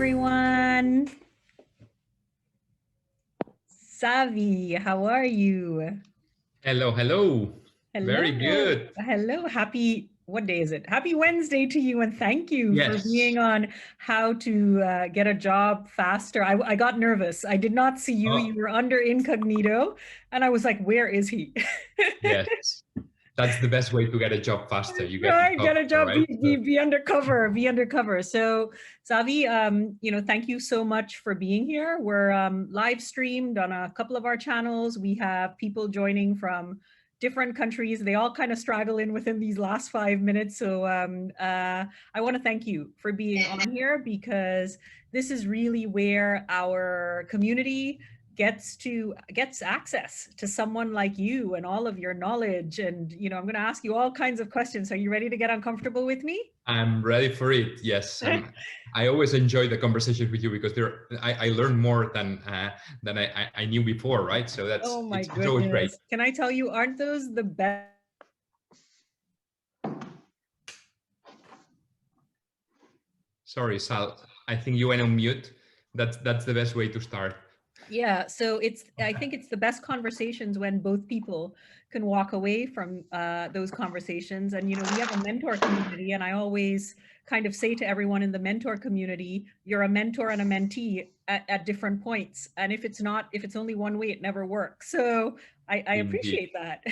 everyone. Xavier, how are you? Hello, hello. Very Hello. good. Hello. Happy, what day is it? Happy Wednesday to you. And thank you for Yes. being on How to Get a Job Faster. I got nervous. I did not see you. You Oh, were under incognito. And I was like, where is he? yes. That's the best way to get a job faster. You get Right, get a incognito, job, right? So, be undercover, be undercover. So, Savi, thank you so much for being here. We're live streamed on a couple of our channels. We have people joining from different countries. They all kind of straddle in within these last 5 minutes. So, I want to thank you for being on here because this is really where our community gets access to someone like you and all of your knowledge. And I'm going to ask you all kinds of questions. Are you ready to get uncomfortable with me? I'm ready for it. Yes. I always enjoy the conversations with you because I learn more than I knew before, right? So Oh my it's always great. goodness, can I tell you, aren't those the best? Sorry, Sal. I think you went on mute. That's the best way to start. Yeah, so I think it's the best conversations when both people can walk away from those conversations. And, we have a mentor community, and I always kind of say to everyone in the mentor community, you're a mentor and a mentee at different points. And if it's only one way, it never works. So I Indeed. appreciate that.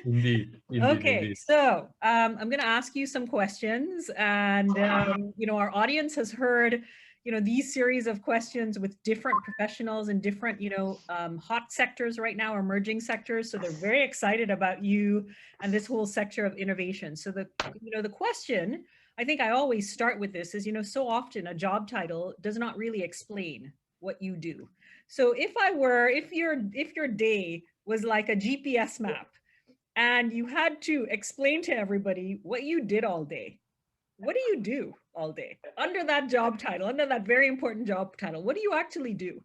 Indeed. Indeed. Okay, Indeed. so I'm going to ask you some questions, and our audience has heard these series of questions with different professionals in different hot sectors right now, emerging sectors. So they're very excited about you and this whole sector of innovation. So the question, I think I always start with this, is so often a job title does not really explain what you do. So if your day was like a GPS map and you had to explain to everybody what you did all day, what do you do all day under that job title, under that very important job title? What do you actually do?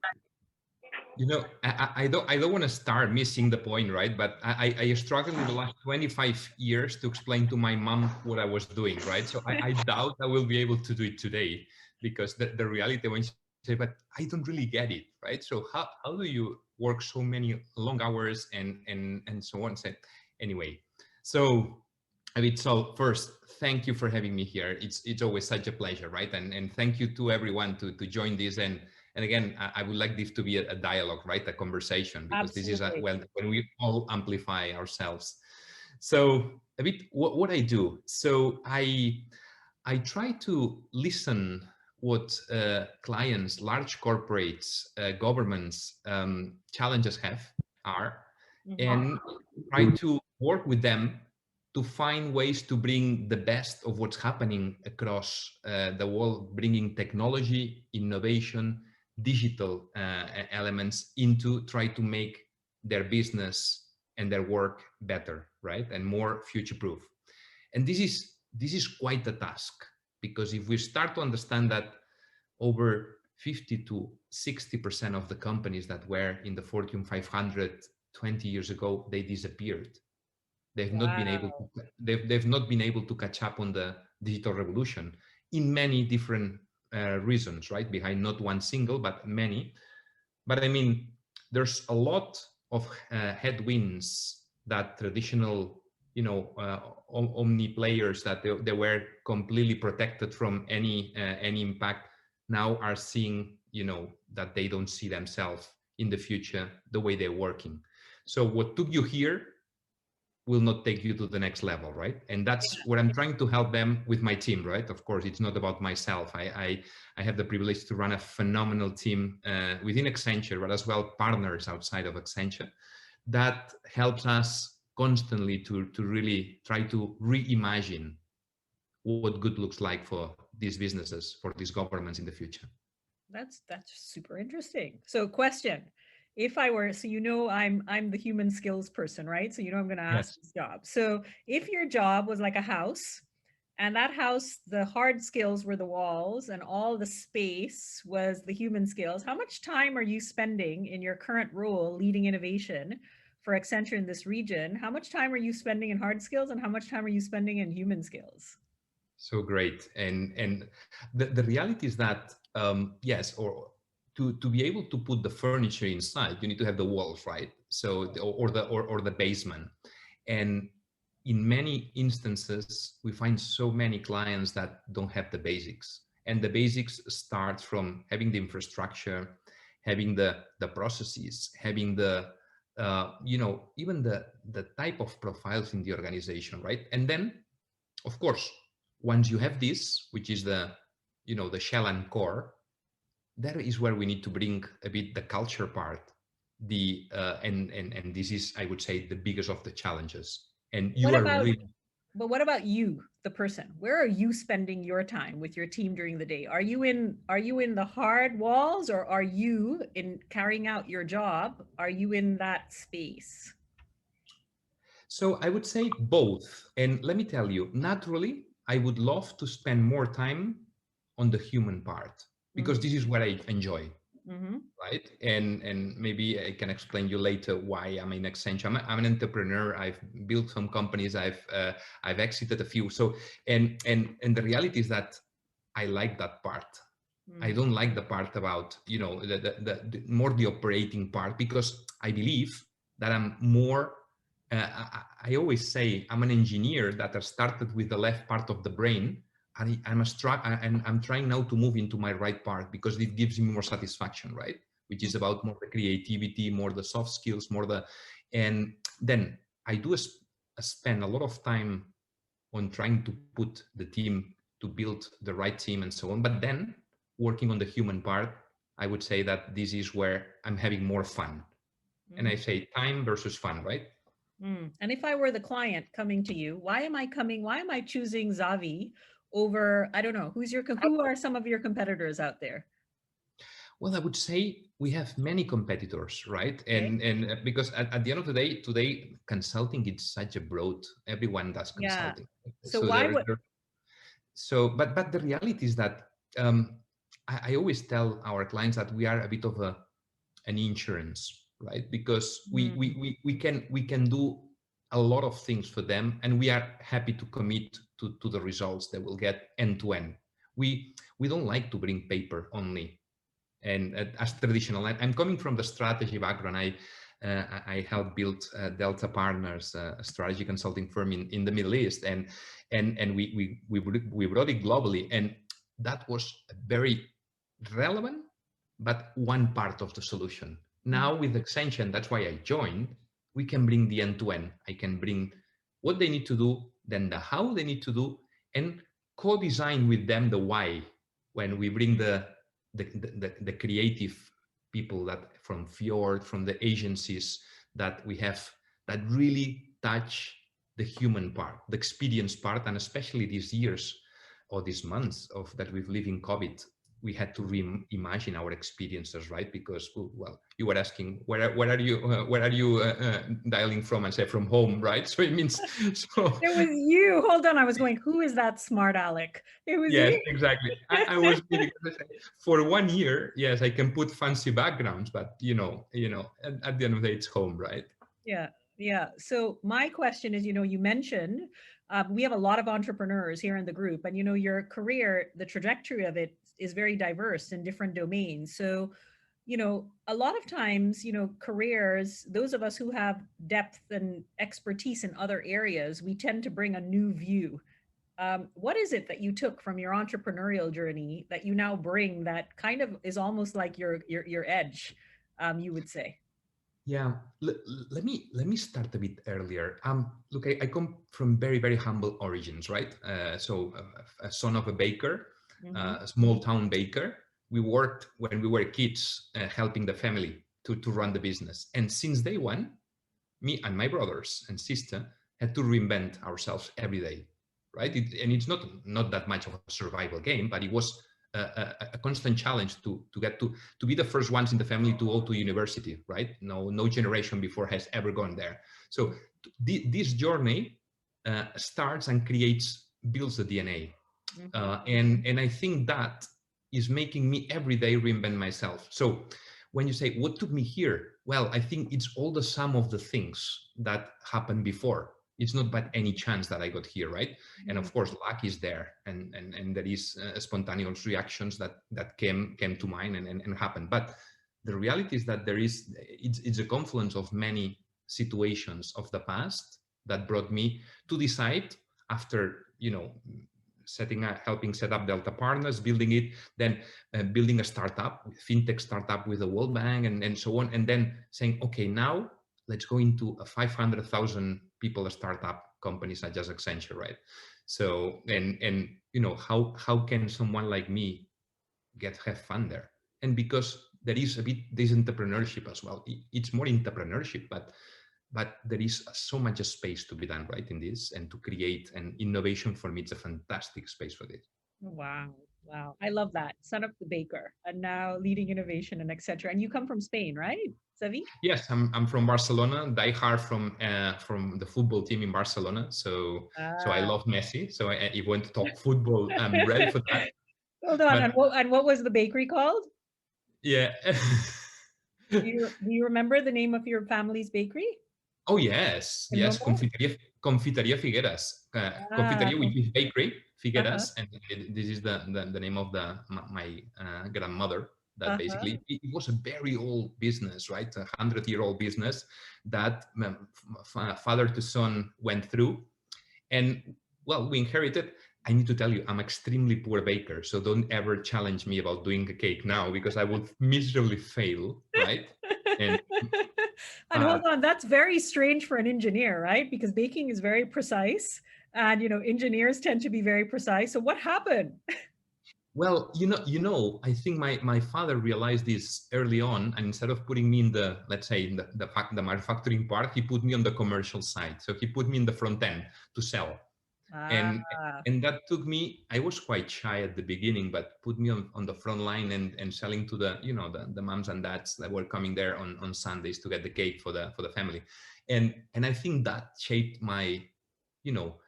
I don't want to start missing the point, right? But I struggled in the last 25 years to explain to my mom what I was doing, right? So I doubt I will be able to do it today because the reality when she say, but I don't really get it, right? So how do you work so many long hours and so on? So anyway, so I mean, so first, thank you for having me here. It's always such a pleasure, right? And thank you to everyone to join this. And again, I would like this to be a dialogue, right? A conversation, because this is Absolutely. when we all amplify ourselves. So a bit what I do. So I try to listen what clients, large corporates, governments challenges are, Mhm. and try to work with them to find ways to bring the best of what's happening across the world, bringing technology, innovation, digital elements into try to make their business and their work better, right, and more future-proof. And this is quite a task, because if we start to understand that over 50 to 60% of the companies that were in the Fortune 500 20 years ago, they disappeared. Wow. They've not been able to catch up on the digital revolution in many different reasons, right? Behind not one single, but many. But I mean, there's a lot of headwinds that traditional, omni players that they were completely protected from any impact, now are seeing, that they don't see themselves in the future the way they're working. So what took you here will not take you to the next level, right? And that's what I'm trying to help them with my team, right? Of course, it's not about myself. I have the privilege to run a phenomenal team within Accenture, but as well partners outside of Accenture that helps us constantly to really try to reimagine what good looks like for these businesses, for these governments in the future. That's super interesting. So question, if I were, so I'm the human skills person, right? So I'm going to ask Yes. this job. So if your job was like a house, and that house, the hard skills were the walls and all the space was the human skills, how much time are you spending in your current role leading innovation for Accenture in this region? How much time are you spending in hard skills, and how much time are you spending in human skills? So great. And the reality is that yes, or to be able to put the furniture inside, you need to have the walls, right? So, or the basement. And in many instances, we find so many clients that don't have the basics. And the basics start from having the infrastructure, having the processes, having the, even the type of profiles in the organization, right? And then, of course, once you have this, which is the shell and core, that is where we need to bring a bit the culture part, and this is, I would say, the biggest of the challenges. And you What are about, really. but what about you, the person? Where are you spending your time with your team during the day? Are you in the hard walls, or are you in carrying out your job? Are you in that space? So I would say both. And let me tell you, naturally, I would love to spend more time on the human part, because Mm-hmm. this is what I enjoy, Mm-hmm. right? And maybe I can explain you later why I'm in Accenture. I'm an entrepreneur. I've built some companies. I've exited a few. So and the reality is that I like that part. I Mm. don't like the part about, the more the operating part, because I believe that I'm more. I always say I'm an engineer that has started with the left part of the brain, and I'm trying now to move into my right part, because it gives me more satisfaction, right? Which is about more the creativity, more the soft skills, and then I do spend a lot of time on trying to put the team, to build the right team and so on. But then working on the human part, I would say that this is where I'm having more fun. And I Mm. say time versus fun, right? Mm. And if I were the client coming to you, why am I choosing Xavi over, I don't know, who are some of your competitors out there? Well, I would say we have many competitors, right? Okay. And because at the end of the day, today consulting is such a broad. Everyone does Yeah. consulting. So So why would, but the reality is that, I always tell our clients that we are a bit of an insurance, right? Because mm, we can do a lot of things for them, and we are happy to commit to the results that we'll get end to end. We don't like to bring paper only, and as traditional. I'm coming from the strategy background. I helped build Delta Partners, a strategy consulting firm in the Middle East, and we brought it globally, and that was very relevant, but one part of the solution. mm, Now with Accenture, that's why I joined. We can bring the end to end. I can bring what they need to do, then the how they need to do, and co-design with them the why. When we bring the creative people, that from Fjord, from the agencies that we have, that really touch the human part, the experience part, and especially these years or these months of that we've lived in COVID, we had to reimagine our experiences, right? Because, well, you were asking where are you dialing from, and say from home, right? So it means so. it was you. Hold on. I was going, who is that smart Alec? It was Yes, you. exactly. I was really gonna say, for 1 year, yes, I can put fancy backgrounds, but at the end of the day, it's home, right? Yeah, yeah. So my question is, you mentioned we have a lot of entrepreneurs here in the group, and your career, the trajectory of it is very diverse in different domains. So, a lot of times, careers, those of us who have depth and expertise in other areas, we tend to bring a new view. What is it that you took from your entrepreneurial journey that you now bring that kind of is almost like your edge, you would say? Yeah, let me start a bit earlier. Look, I come from very, very humble origins, right? So a son of a baker, Hmm. a small town baker. We worked when we were kids, helping the family to run the business. And since day one, me and my brothers and sister had to reinvent ourselves every day, right? And it's not that much of a survival game, but it was a constant challenge to get to be the first ones in the family to go to university, right? No generation before has ever gone there. So this journey starts and builds the DNA, Hmm. and I think that is making me every day reinvent myself. So when you say what took me here, well, I think it's all the sum of the things that happened before. it's not by any chance that I got here, right? And of course, luck is there, and there is spontaneous reactions that came to mind and happened. But the reality is that it's a confluence of many situations of the past that brought me to decide after, helping set up Delta Partners, building it, then building a startup, fintech startup with the World Bank and so on, and then saying, okay, now let's go into a 500,000 people startup company such as Accenture, right? So, and how can someone like me have fun there? And because there is a bit this entrepreneurship as well. It's more entrepreneurship, but there is so much space to be done, right, in this, and to create an innovation. For me, it's a fantastic space for this. Wow. Wow. I love that. Son of the baker and now leading innovation and etc. And you come from Spain, right, Xavier? Yes, I'm from Barcelona, die hard from the football team in Barcelona. So I love Messi. So if you want to talk football, I'm ready for that. Hold on. But And what was the bakery called? yeah. Do you remember the name of your family's bakery? Oh yes, El yes. nombre? Confiteria Figueras. Ah, Confiteria, which is bakery, uh-huh, Figueras, and this is the name of my grandmother. That uh-huh. basically it was a very old business, right? 100-year-old business that father to son went through, and well, we inherited. I need to tell you, I'm extremely poor baker, so don't ever challenge me about doing a cake now because I would miserably fail, right? And And hold but on, that's very strange for an engineer, right? Because baking is very precise and engineers tend to be very precise. So what happened? well, I think my father realized this early on, and instead of putting me in the, let's say, in the manufacturing part, he put me on the commercial side. So he put me in the front end to sell, and Ah, and that took me. I was quite shy at the beginning, but put me on the front line and selling to the moms and dads that were coming there on Sundays to get the cake for the family, and I think that shaped my, you know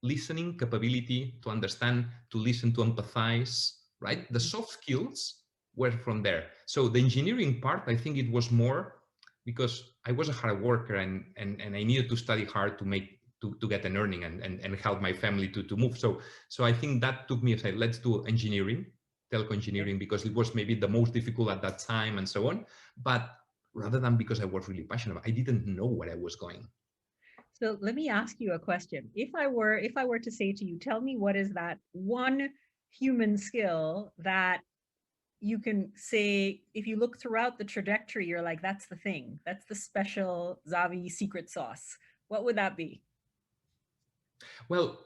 listening capability, to understand, to listen, to empathize, right? The soft skills were from there. So the engineering part, I think it was more because I was a hard worker, and I needed to study hard to get an earning and help my family to move. So I think that took me, say, let's do engineering, telco okay. engineering, because it was maybe the most difficult at that time and so on. But rather than because I was really passionate about, I didn't know where I was going. So let me ask you a question. If I were to say to you, tell me what is that one human skill that you can say, if you look throughout the trajectory, you're like, that's the thing. That's the special Xavi secret sauce. What would that be? Well,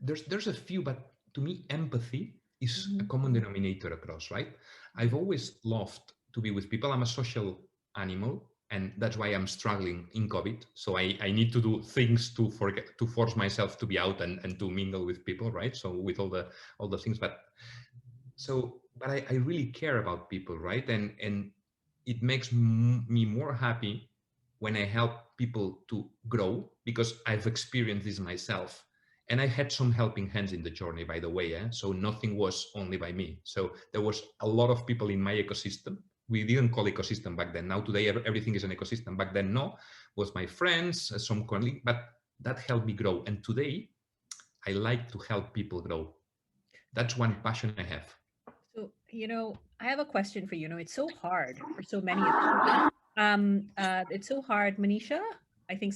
there's a few, but to me, empathy is a Mhm. common denominator across, right? I've always loved to be with people. I'm a social animal, and that's why I'm struggling in COVID. So I need to do things to force myself to be out and to mingle with people, right? So with all the things, but I really care about people, right? And it makes me more happy when I help people to grow, because I've experienced this myself. And I had some helping hands in the journey, by the way. So nothing was only by me. So there was a lot of people in my ecosystem. We didn't call ecosystem back then. Now today, everything is an ecosystem. Back then, no, was my friends, some colleagues, but that helped me grow. And today, I like to help people grow. That's one passion I have. So, I have a question for you. It's so hard for so many of us. It's so hard, Manisha. I think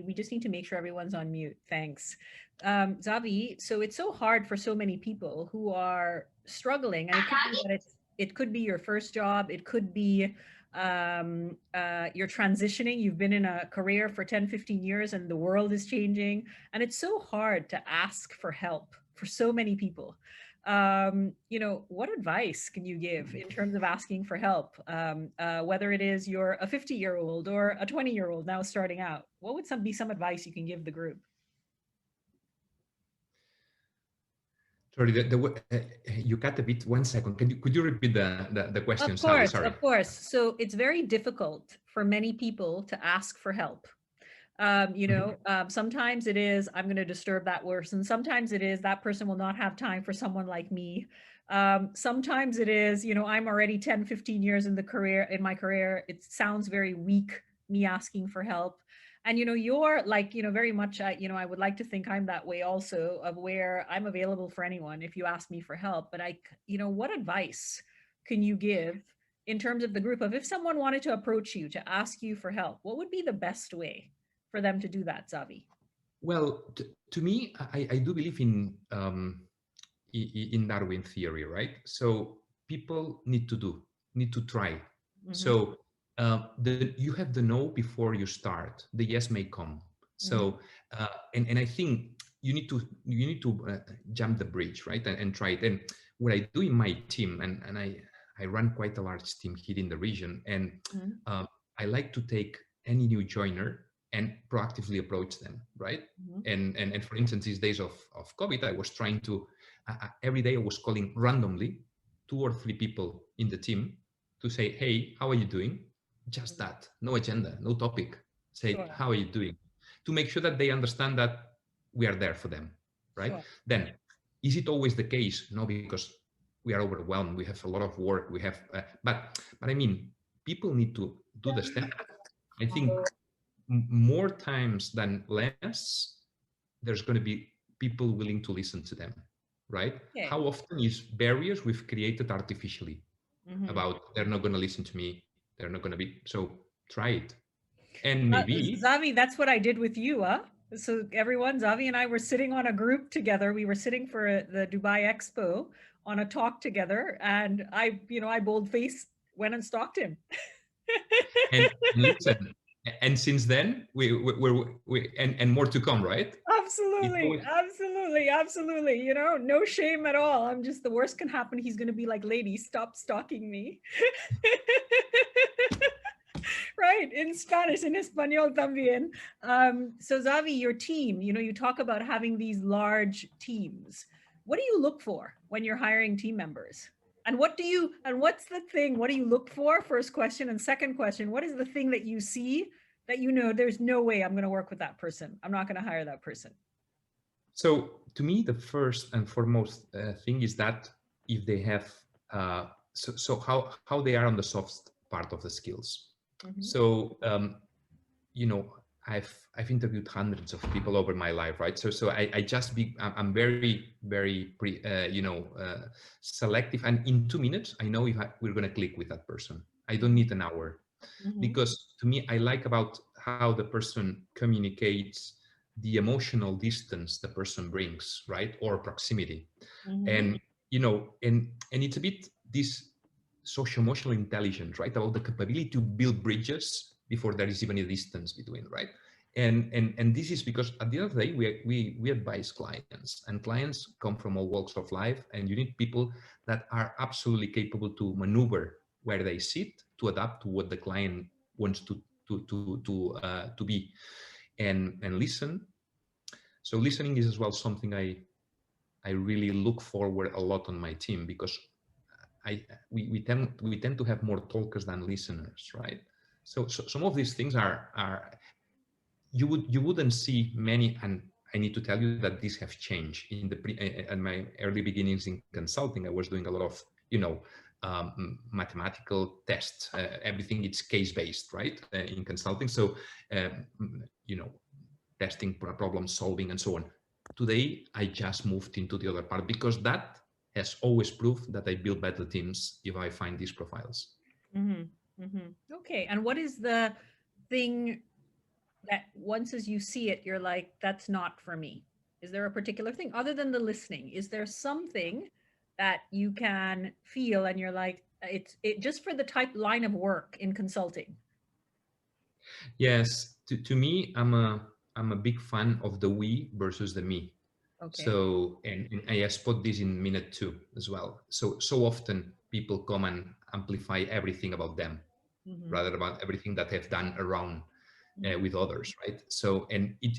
we just need to make sure everyone's on mute. Thanks. Zavi, so it's so hard for so many people who are struggling, and it could be that it could be your first job, it could be you're transitioning, you've been in a career for 10, 15 years and the world is changing, and it's so hard to ask for help for so many people. What advice can you give in terms of asking for help? Whether it is you're a 50-year-old or a 20-year-old now starting out, what would be some advice you can give the group? Sorry, you cut a bit. 1 second. Could you repeat the question, Sally? Sorry. Of course. So it's very difficult for many people to ask for help. Mhm. Sometimes it is, I'm going to disturb that person. Sometimes it is, that person will not have time for someone like me. Sometimes it is, I'm already 10, 15 years in my career. It sounds very weak, me asking for help. And, you're like, very much, I would like to think I'm that way also, of where I'm available for anyone if you ask me for help. But what advice can you give in terms of the group of, if someone wanted to approach you to ask you for help, what would be the best way for them to do that, Xavi? Well, to me, I do believe in Darwin theory, right? So people need to try. Hmm. So you have the no before you start. The yes may come. Hmm. So and I think you need to jump the bridge, right? And try it. And what I do in my team, and I run quite a large team here in the region, and Hmm. uh, I like to take any new joiner and proactively approach them, right? Hmm. And for instance, these days of COVID, I was trying to every day I was calling randomly 2 or 3 people in the team to say, hey, how are you doing? Just that, no agenda, no topic. Say, Sure. how are you doing? To make sure that they understand that we are there for them, right? Sure. Then, is it always the case? No, because we are overwhelmed. We have a lot of work. We have, but I mean, people need to do the step. I think more times than less, there's going to be people willing to listen to them, right? Okay. How often is barriers we've created artificially Hmm. about they're not going to listen to me, they're not going to be, so try it. And maybe, Xavi, that's what I did with you, huh? So everyone, Xavi and I were sitting on a group together. We were sitting for the Dubai Expo on a talk together, and I bold-faced went and stalked him. and listen, and since then and more to come, right? It's Absolutely, always, absolutely, absolutely. No shame at all. I'm just, the worst can happen. He's going to be like, lady, stop stalking me. Right, in Spanish, in Espanol también. So Xavi, your team, you talk about having these large teams. What do you look for when you're hiring team members? And what's the thing, what do you look for? First question. And second question, what is the thing that you see that there's no way I'm going to work with that person? I'm not going to hire that person. so to me, the first and foremost thing is that if they have, so how they are on the soft part of the skills. Mm-hmm. So you know, I've interviewed hundreds of people over my life, right? So I just I'm very selective, and in 2 minutes I know if we're gonna click with that person. I don't need an hour, Mm-hmm. because to me I like about how the person communicates, the emotional distance the person brings, right, or proximity. Mm-hmm. And and it's a bit this social emotional intelligence, right, about the capability to build bridges before there is even a distance between, right? And this is because at the end of the day we advise clients, and clients come from all walks of life, and you need people that are absolutely capable to maneuver where they sit to adapt to what the client wants to be, and listen. So listening is as well something I really look forward a lot on my team, because we tend to have more talkers than listeners, right? So some of these things are you wouldn't see many, and I need to tell you that these have changed. In at my early beginnings in consulting, I was doing a lot of mathematical tests. Everything it's case based, right? In consulting, so you know, testing, problem solving, and so on. Today, I just moved into the other part, because that has always proved that I build better teams if I find these profiles. Mm-hmm. Mm-hmm. Okay. And what is the thing that once as you see it, you're like, that's not for me? Is there a particular thing other than the listening? Is there something that you can feel and you're like, it just for the type line of work in consulting? Yes, to me, I'm a big fan of the we versus the me. Okay. So, and I spot this in minute 2 as well. So often people come and amplify everything about them Mm-hmm. rather about everything that they've done around Mm-hmm. with others, right? So, and it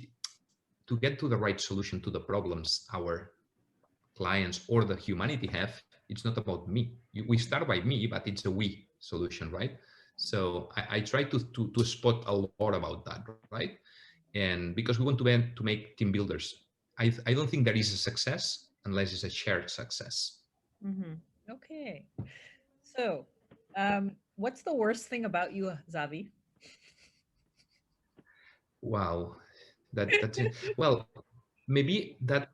to get to the right solution to the problems our clients or the humanity have, it's not about me. We start by me, but it's a we solution, right? So I try to spot a lot about that, right? And because we want to make team builders, I don't think there is a success unless it's a shared success. Mm-hmm. Okay. So, what's the worst thing about you, Zavi? Wow, that's it. Well, maybe I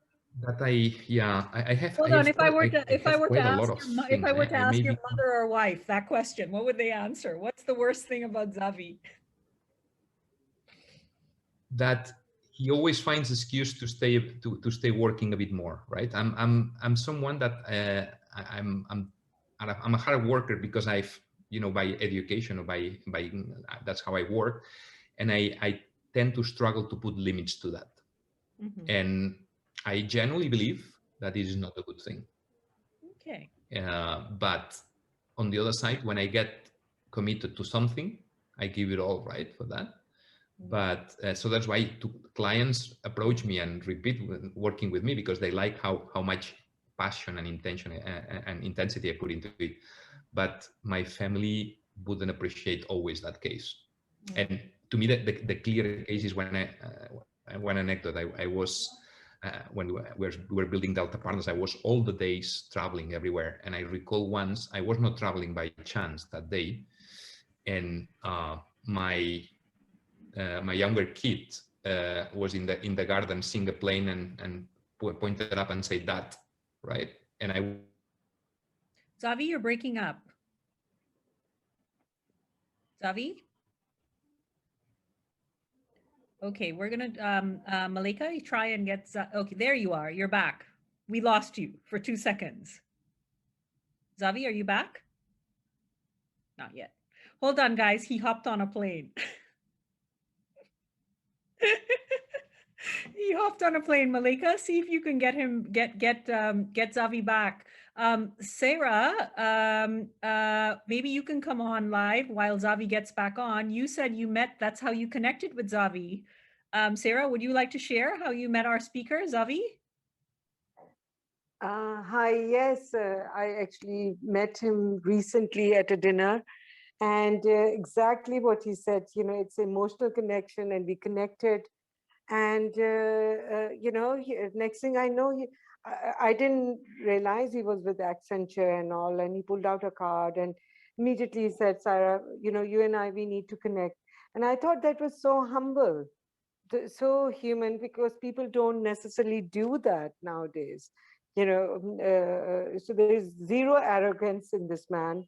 have Hold on, if I were to I have quite a lot ask of if I things. were to I ask your maybe mother or wife that question, what would they answer? What's the worst thing about Xavi? that he always finds excuse to stay working a bit more, right? I'm someone that I'm a hard worker because I've, by education or by that's how I work, and I tend to struggle to put limits to that, Mhm. and I genuinely believe that this is not a good thing. Okay. But on the other side, when I get committed to something, I give it all, right, for that. But so that's why clients approach me and repeat working with me, because they like how much passion and intention and intensity I put into it. But my family wouldn't appreciate always that case. And to me, the clear case is when one anecdote. I was when we were building Delta Partners, I was all the days traveling everywhere. And I recall once I was not traveling by chance that day, and my younger kid was in the garden seeing a plane and pointed up and said that, right? And I Xavi, you're breaking up. Xavi? Okay, we're gonna Malika, you try and get okay, there you are. You're back. We lost you for 2 seconds. Xavi, are you back? Not yet. Hold on, guys. He hopped on a plane. He hopped on a plane. Malika, see if you can get him get Xavi back. Sarah, maybe you can come on live while Xavi gets back on. You said you met, that's how you connected with Xavi. Sarah, would you like to share how you met our speaker, Xavi? Hi, yes, I actually met him recently at a dinner, and exactly what he said, it's emotional connection, and we connected. And, next thing I know, I didn't realize he was with Accenture and all, and he pulled out a card and immediately he said, Sarah, you and I, we need to connect. And I thought that was so humble, so human, because people don't necessarily do that nowadays. So there is zero arrogance in this man.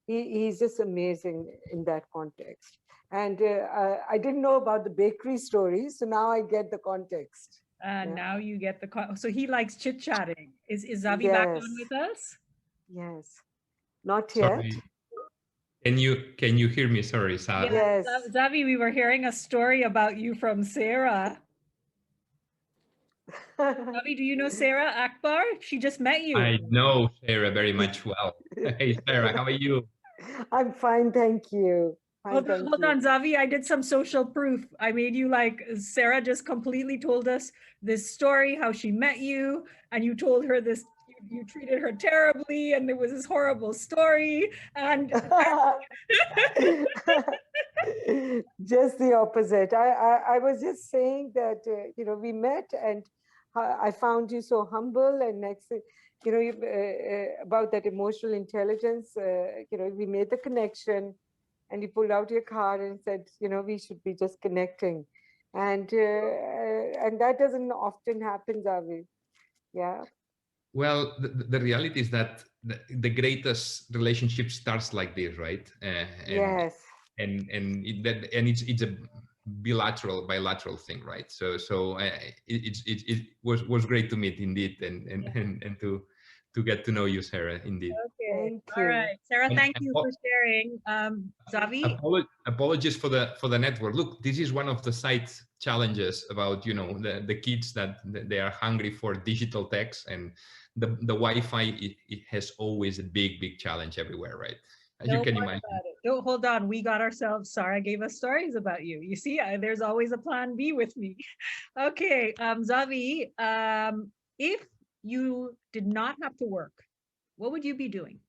He's just amazing in that context. And I didn't know about the bakery story, so now I get the context. Now you get the so he likes chit-chatting. Is Xavi back Yes, on with us? yes, not yet. sorry. Can you hear me? Sorry, Sarah. Yes. Xavi, we were hearing a story about you from Sarah. Xavi, do you know Sarah Akbar? She just met you. I know Sarah very much well. Hey, Sarah, how are you? I'm fine, thank you. Hold on, Xavi, I did some social proof. I made you like, Sarah just completely told us this story, how she met you, and you told her this, you treated her terribly, and there was this horrible story, and just the opposite. I was just saying that, we met, and I found you so humble, and next thing, about that emotional intelligence, we made the connection, and you pulled out your card and said, we should be just connecting. And that doesn't often happen, Xavi. Yeah. Well, the reality is that the greatest relationship starts like this, right? Yes. And it's a bilateral thing, right? So it was great to meet indeed, and to get to know you, Sarah, indeed. okay, Thank all you. right, Sarah, thank you for sharing. Xavi? Apologies for the network. Look, this is one of the side challenges about the kids that they are hungry for digital techs, and the Wi-Fi it has always a big challenge everywhere, right? As you can imagine. Don't hold on. We got ourselves. Sarah gave us stories about you. You see, there's always a plan B with me. Okay, Xavi, if you did not have to work, what would you be doing?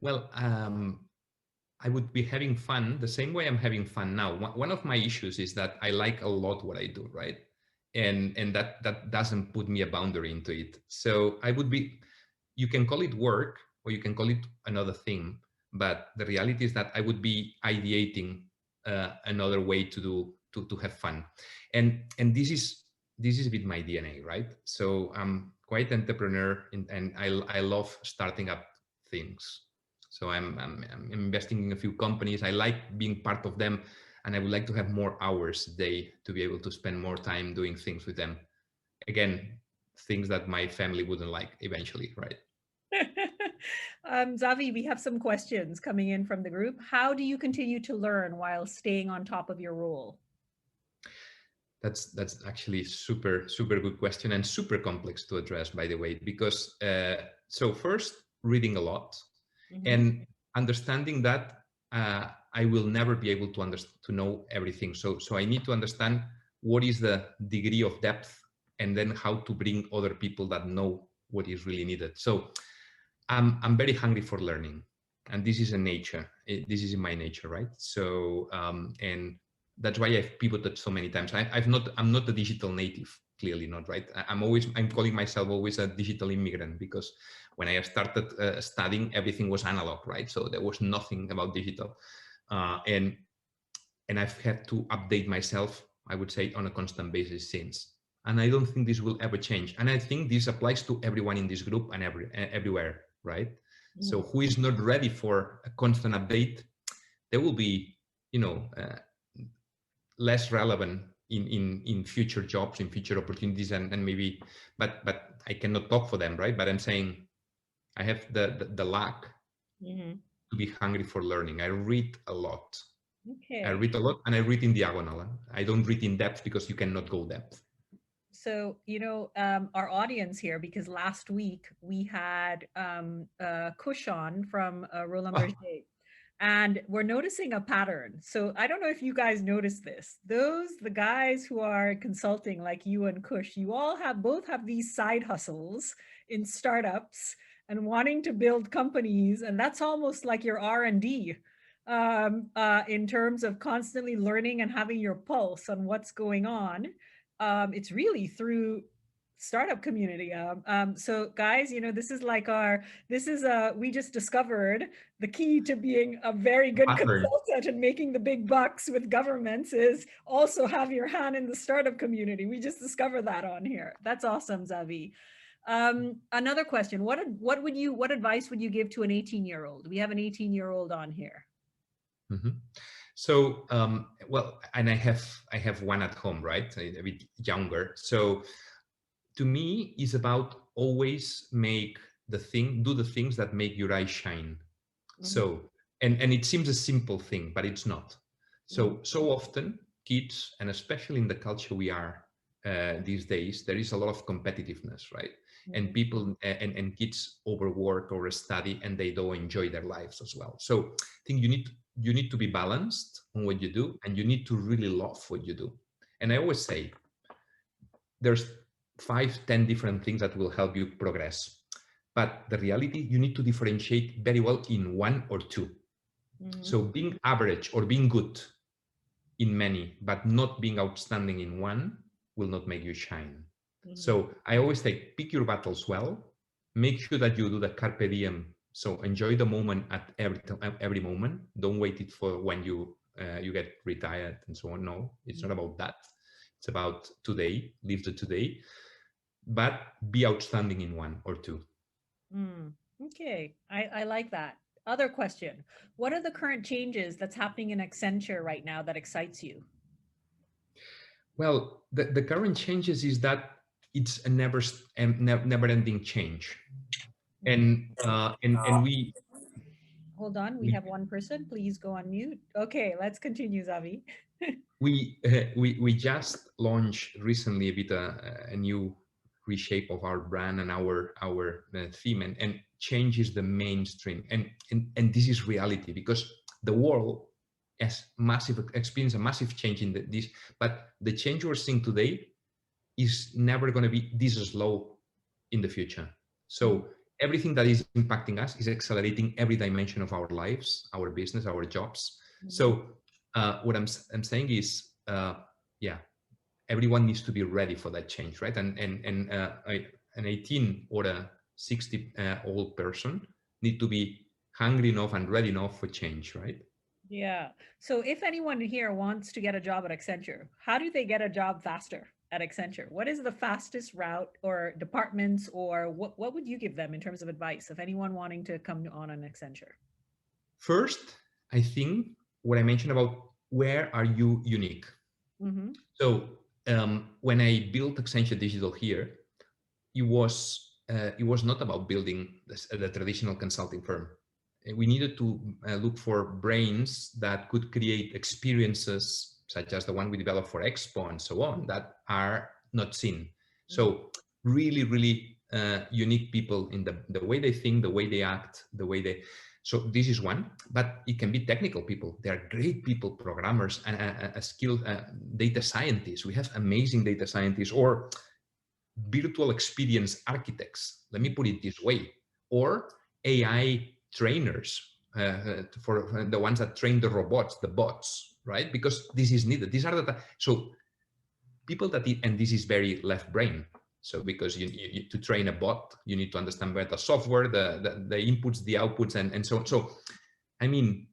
Well, I would be having fun the same way I'm having fun now. One of my issues is that I like a lot what I do, right? And that doesn't put me a boundary into it. So I would be, you can call it work or you can call it another thing, but the reality is that I would be ideating another way to have fun. And this is a bit my DNA, right? So I'm quite entrepreneur, and I love starting up things. So I'm investing in a few companies. I like being part of them, and I would like to have more hours a day to be able to spend more time doing things with them. Again, things that my family wouldn't like eventually, right? Xavi, we have some questions coming in from the group. How do you continue to learn while staying on top of your role? That's actually super good question, and super complex to address, by the way, because so first, reading a lot, and understanding that I will never be able to know everything. So I need to understand what is the degree of depth, and then how to bring other people that know what is really needed. So I'm very hungry for learning, and this is a nature. This is in my nature, right? So and that's why I've pivoted so many times. I'm not a digital native, clearly not, right? I'm calling myself always a digital immigrant, because when I started studying, everything was analog, right? So there was nothing about digital, and I've had to update myself, I would say, on a constant basis since. And I don't think this will ever change. And I think this applies to everyone in this group and everywhere, right? So who is not ready for a constant update, there will be, less relevant in future jobs, in future opportunities, and maybe, but I cannot talk for them, right? But I'm saying I have the luck to be hungry for learning. I read a lot. Okay. I read a lot, and I read in diagonal. I don't read in depth, because you cannot go depth. So, our audience here, because last week we had Kush on from Roland Berger, and we're noticing a pattern. So I don't know if you guys noticed this. The guys who are consulting, like you and Kush, you all both have these side hustles in startups and wanting to build companies, and that's almost like your R&D. In terms of constantly learning and having your pulse on what's going on. It's really through startup community. So guys, this is like we just discovered the key to being a very good consultant and making the big bucks with governments is also have your hand in the startup community. We just discovered that on here. That's awesome, Xavi. Another question, what advice would you give to an 18-year-old? We have an 18-year-old on here. So, well, and I have one at home, right? A bit younger. So to me, it's about always do the things that make your eyes shine. So, and it seems a simple thing, but it's not. So often kids, and especially in the culture we are these days, there is a lot of competitiveness, right? And people and kids overwork or study, and they don't enjoy their lives as well. So I think you need to be balanced on what you do, and you need to really love what you do. And I always say there's 5-10 different things that will help you progress, but the reality, you need to differentiate very well in one or two. So being average or being good in many, but not being outstanding in one, will not make you shine. So I always say, pick your battles well, make sure that you do the carpe diem. So enjoy the moment at every moment. Don't wait it for when you get retired and so on. No, it's not about that. It's about today, live the today, but be outstanding in one or two. Okay, I like that. Other question, what are the current changes that's happening in Accenture right now that excites you? Well, the current changes is that it's a never-ending change. And we... Hold on, we have one person. Please go on mute. Okay, let's continue, Xavi. we just launched recently a bit a new reshape of our brand and our theme, and change is the mainstream. And this is reality, because the world has experienced a massive change in this, but the change we're seeing today is never going to be this slow in the future. So everything that is impacting us is accelerating every dimension of our lives, our business, our jobs. So what I'm saying is, yeah, everyone needs to be ready for that change, right? And an 18 or a 60 old person need to be hungry enough and ready enough for change, right? Yeah. So if anyone here wants to get a job at Accenture, how do they get a job faster at Accenture? What is the fastest route or departments, or what would you give them in terms of advice of anyone wanting to come on an Accenture? First, I think what I mentioned about where are you unique. Mm-hmm. So when I built Accenture Digital here, it was not about building the traditional consulting firm. We needed to look for brains that could create experiences such as the one we developed for Expo and so on that are not seen. So really, really unique people in the way they think, the way they act, the way they. So this is one, but it can be technical people. They are great people, programmers, and skilled data scientists. We have amazing data scientists, or virtual experience architects, let me put it this way, or AI trainers for the ones that train the robots, the bots, right? Because this is needed. These are so people that, and this is very left brain. So because you to train a bot, you need to understand better software, the inputs, the outputs, and so on. So, I mean,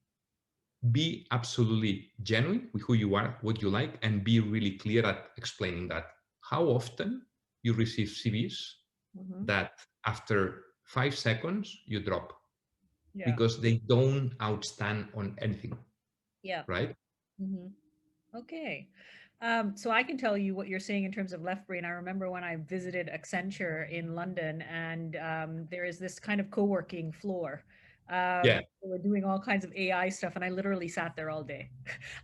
be absolutely genuine with who you are, what you like, and be really clear at explaining that. How often you receive CVs that after 5 seconds you drop because they don't outstand on anything. Yeah. Right. Okay. So I can tell you what you're saying in terms of left brain. I remember when I visited Accenture in London, and there is this kind of co-working floor. Yeah. They were doing all kinds of AI stuff, and I literally sat there all day.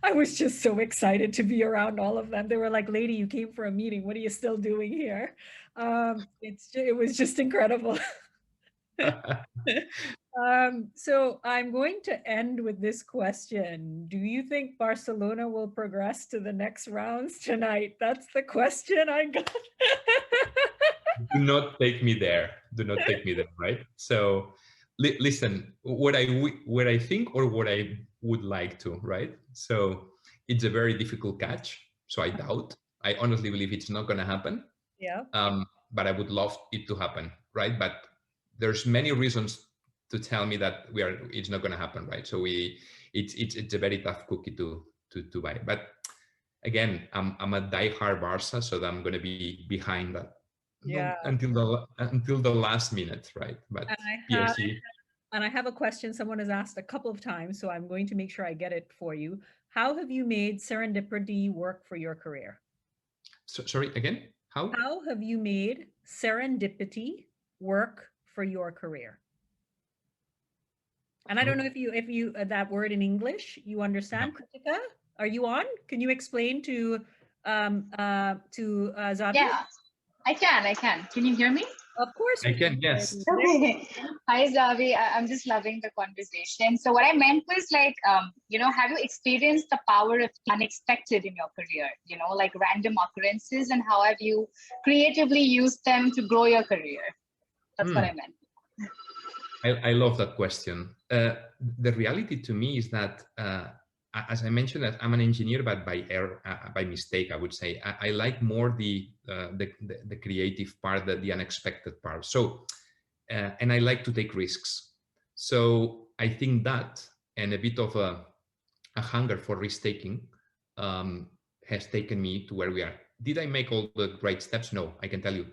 I was just so excited to be around all of them. They were like, "Lady, you came for a meeting. What are you still doing here?" It was just incredible. So I'm going to end with this question. Do you think Barcelona will progress to the next rounds tonight? That's the question I got. Do not take me there. Do not take me there, right? So listen, what I think or what I would like to, right? So it's a very difficult catch. So I doubt. I honestly believe it's not going to happen. Yeah. But I would love it to happen, right? But there's many reasons to tell me that it's not going to happen, right? So it's a very tough cookie to buy. But again, I'm a diehard Barca, so I'm going to be behind that. Yeah. Until the last minute, right? But PSG. And I have a question someone has asked a couple of times, so I'm going to make sure I get it for you. How have you made serendipity work for your career? Sorry, again? How have you made serendipity work for your career? And I don't know if you that word in English, you understand, Kritika? Are you on? Can you explain to Xavier? Yeah, I can. Can you hear me? Of course I can, yes. Okay. Hi, Xavier. I'm just loving the conversation. So what I meant was like, have you experienced the power of unexpected in your career? Like random occurrences, and how have you creatively used them to grow your career? That's what I meant. I love that question. The reality to me is that, as I mentioned, that I'm an engineer, but by error, by mistake, I would say. I like more the creative part, the unexpected part. So, and I like to take risks. So I think that, and a bit of a hunger for risk taking, has taken me to where we are. Did I make all the right steps? No, I can tell you.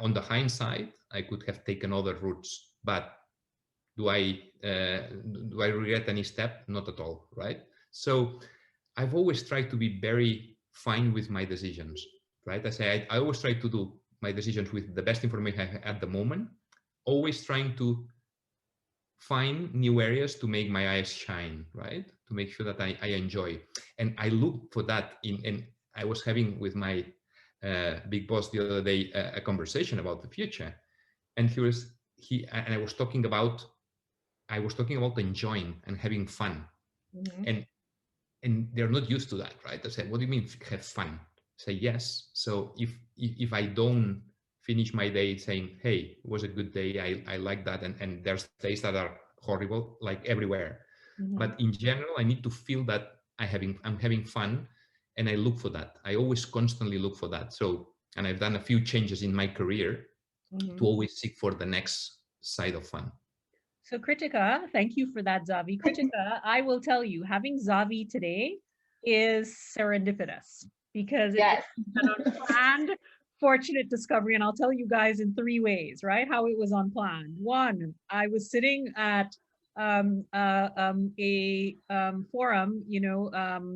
On the hindsight, I could have taken other routes, but do I regret any step? Not at all, right? So I've always tried to be very fine with my decisions, right? I always try to do my decisions with the best information I have at the moment, always trying to find new areas to make my eyes shine, right? To make sure that I enjoy. And I look for that and I was having with my big boss the other day a conversation about the future. And I was talking about enjoying and having fun. And they're not used to that, right? I said, what do you mean have fun? I say yes. So if I don't finish my day saying, hey, it was a good day, I like that, and there's days that are horrible, like everywhere. But in general, I need to feel that I'm having fun, and I look for that. I always constantly look for that. So, and I've done a few changes in my career to always seek for the next side of fun. So Kritika, thank you for that, Xavi. Kritika, I will tell you, having Xavi today is serendipitous because it Yes. was an unplanned, fortunate discovery. And I'll tell you guys in 3 ways, right? How it was unplanned. One, I was sitting at a forum,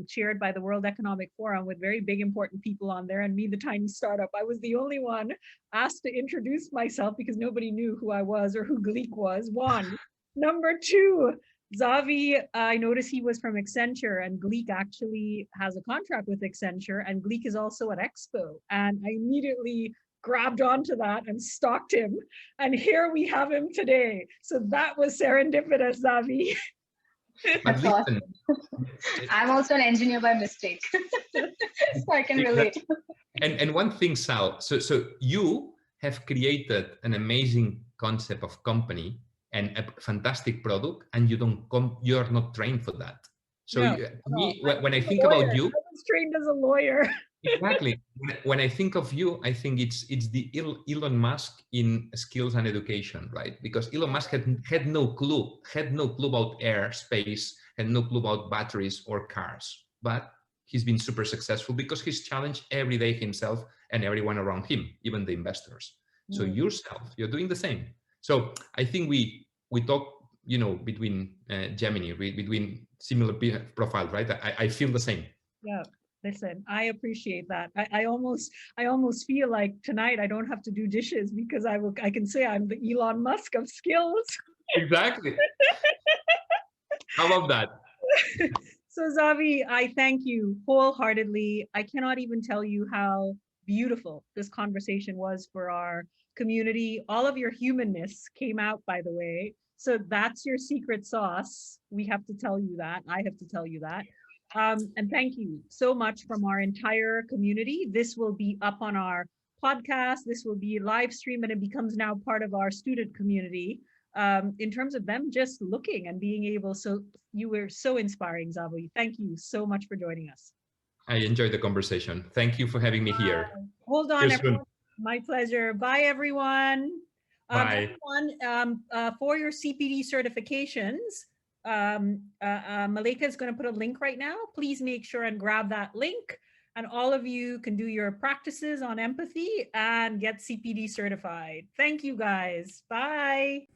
chaired by the World Economic Forum with very big, important people on there, and me, the tiny startup. I was the only one asked to introduce myself because nobody knew who I was or who GLEAC was. One. Number two, Xavi, I noticed he was from Accenture, and GLEAC actually has a contract with Accenture, and GLEAC is also at Expo. And I immediately grabbed onto that and stalked him. And here we have him today. So that was serendipitous, Xavi. But listen, I'm also an engineer by mistake, so I can relate. And one thing, Sal, so you have created an amazing concept of company and a fantastic product, and you're not trained for that. So when I think about you, I was trained as a lawyer. Exactly. When I think of you, I think it's the Elon Musk in skills and education, right? Because Elon Musk had no clue about air, space, had no clue about batteries or cars. But he's been super successful because he's challenged every day himself and everyone around him, even the investors. So yourself, you're doing the same. So I think we talk, between Gemini, between similar profiles, right? I feel the same. Yeah. Listen, I appreciate that. I almost feel like tonight I don't have to do dishes because I can say I'm the Elon Musk of skills. Exactly. How about that? So Xavi, I thank you wholeheartedly. I cannot even tell you how beautiful this conversation was for our community. All of your humanness came out, by the way. So that's your secret sauce. We have to tell you that. I have to tell you that. And thank you so much from our entire community. This will be up on our podcast. This will be live stream, and it becomes now part of our student community in terms of them just looking and being able. So you were so inspiring, Xavi. Thank you so much for joining us. I enjoyed the conversation. Thank you for having me here. Hold on, everyone. My pleasure. Bye, everyone. Bye. Everyone, for your CPD certifications, Malika is going to put a link right now. Please make sure and grab that link, and all of you can do your practices on empathy and get CPD certified. Thank you, guys. Bye.